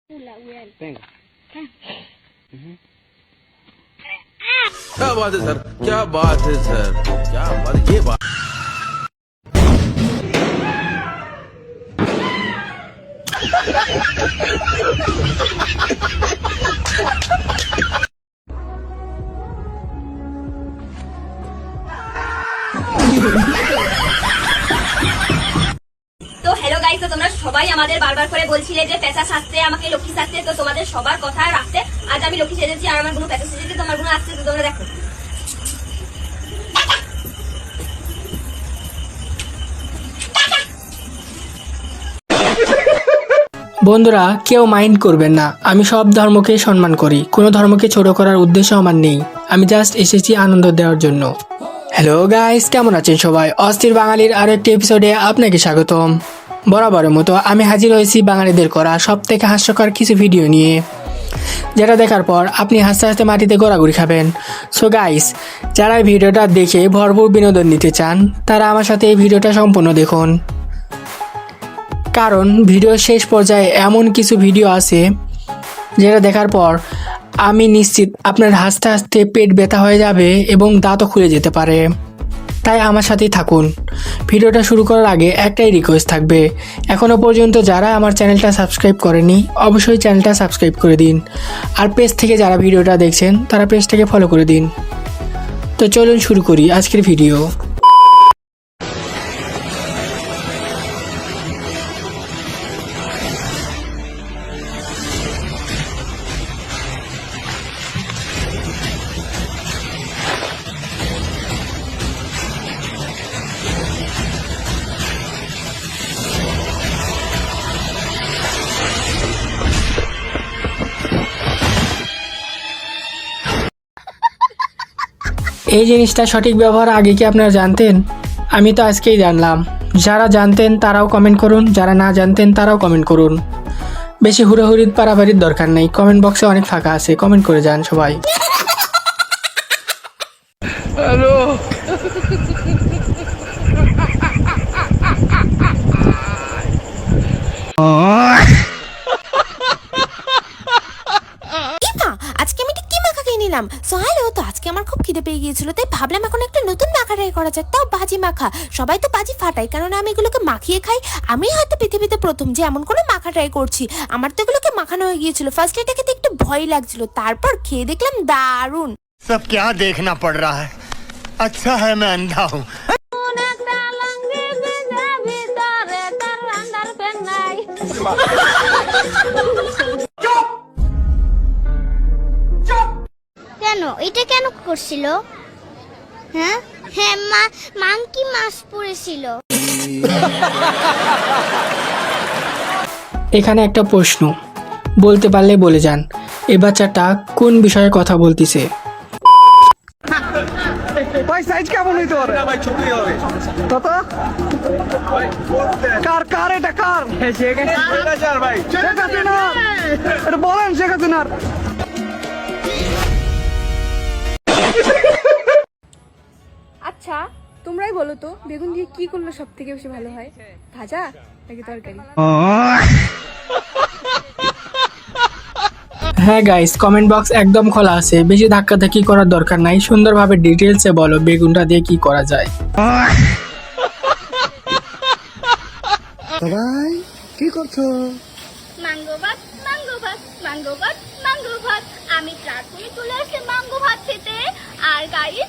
Venga. क्या बात है सर, क्या बात है सर, क्या बात है ये बात। তো হ্যালো গাইস, তো তোমরা সবাই আমাদের বারবার করে বলছিলে যে পেঁচা সাজতে, আমাকে লক্ষ্মী সাজতে। তো তোমাদের সবার কথা রাখতে আজ আমি লক্ষ্মী সেজেছি আর আমার কোনো পেঁচা সেজেছি। তোমার কোনো আসছে, তো তোমরা দেখো। বন্ধুরা, কেউ মাইন্ড করবেন না, আমি সব ধর্মকে সম্মান করি, কোনো ধর্মকে ছোট করার উদ্দেশ্য আমার নেই। আমি জাস্ট এসেছি আনন্দ দেওয়ার জন্য। হ্যালো গাইস, কেমন আছেন সবাই? অস্থির বাঙালির আরো একটি এপিসোডে আপনাকে স্বাগতম। বরাবরের মতো আমি হাজির হয়েছি বাঙালিদের করা সব থেকে হাস্যকর কিছু ভিডিও নিয়ে, যেটা দেখার পর আপনি হাসতে হাসতে মাটিতে গড়াগড়ি খাবেন। সো গাইস, যারা এই ভিডিওটা দেখে ভরপুর বিনোদন নিতে চান তারা আমার সাথে এই ভিডিওটা সম্পূর্ণ দেখুন, কারণ ভিডিওর শেষ পর্যায়ে এমন কিছু ভিডিও আছে যেটা দেখার পর আমি নিশ্চিত আপনার হাসতে হাসতে পেট ব্যথা হয়ে যাবে এবং দাঁতও খুলে যেতে পারে। তাই আমার সাথেই থাকুন। ভিডিওটা শুরু করার আগে একটাই রিকোয়েস্ট থাকবে, এখনও পর্যন্ত যারা আমার চ্যানেলটা সাবস্ক্রাইব করেনি অবশ্যই চ্যানেলটা সাবস্ক্রাইব করে দিন, আর পেজ থেকে যারা ভিডিওটা দেখছেন তারা পেজটাকে ফলো করে দিন। তো চলুন শুরু করি আজকের ভিডিও। এই জিনিসটা সঠিক ব্যবহার আগে কি আপনারা জানতেন? আমি তো আজকেই জানলাম। যারা জানতেন তারাও কমেন্ট করুন, যারা না জানতেন তারাও কমেন্ট করুন। বেশি হুড়োহুড়ির পারাপারির দরকার নেই, কমেন্ট বক্সে অনেক ফাঁকা আছে, কমেন্ট করে যান সবাই। हेलो আজকে আমি কি মাখা খেয়ে নিলাম। সো হ্যালো, তো আজকে আমার খুব খিদে পেয়ে গিয়েছিল, তাই ভাবলাম এখন একটা নতুন মাখা ট্রাই করা যাক, তাও বাজি মাখা। সবাই তো বাজি ফাটায়, কারণ আমি এগুলোকে মাখিয়ে খাই। আমি হয়তো পৃথিবীতে প্রথম যে এমন কোনো মাখা ট্রাই করছি। আমার তো এগুলোকে মাখানো হয়ে গিয়েছিল। ফার্স্ট এটা খেতে একটু ভয় লাগছিল, তারপর খেয়ে দেখলাম দারুণ। सब क्या देखना पड़ रहा है। अच्छा है मैं अंधा हूँ। কেন এটা কেন করছিল? হ্যাঁ হ্যাঁ, মাংকি মাছ পড়েছিল। এখানে একটা প্রশ্ন, বলতে পারলে বলে যান, এই বাচ্চাটা কোন বিষয়ে কথা বলতেছে? ভাই সাইজ কেমন হইতে পারে? ভাই ছোটই হবে। কত? কার কার এটা কার? শেখ হাসিনা ভাই। শেখ হাসিনা। এটা বলেন শেখ হাসিনার। আচ্ছা, তোমরাই বলো তো, বেগুন দিয়ে কি করলে সব থেকে বেশি ভালো হয়? ভাজা নাকি তরকারি? হ্যাঁ গাইস, কমেন্ট বক্স একদম খোলা আছে, বেশি ধাক্কাধাক্কি করার দরকার নাই, সুন্দরভাবে ডিটেলসে বলো বেগুনটা দিয়ে কি করা যায়। ভাই কি করছো? মাঙ্গো ভাত মাঙ্গো ভাত মাঙ্গো ভাত মাঙ্গো ভাত। আমি প্রাথমিক চলে আসছি মাঙ্গো ভাত খেতে। আর গাইস,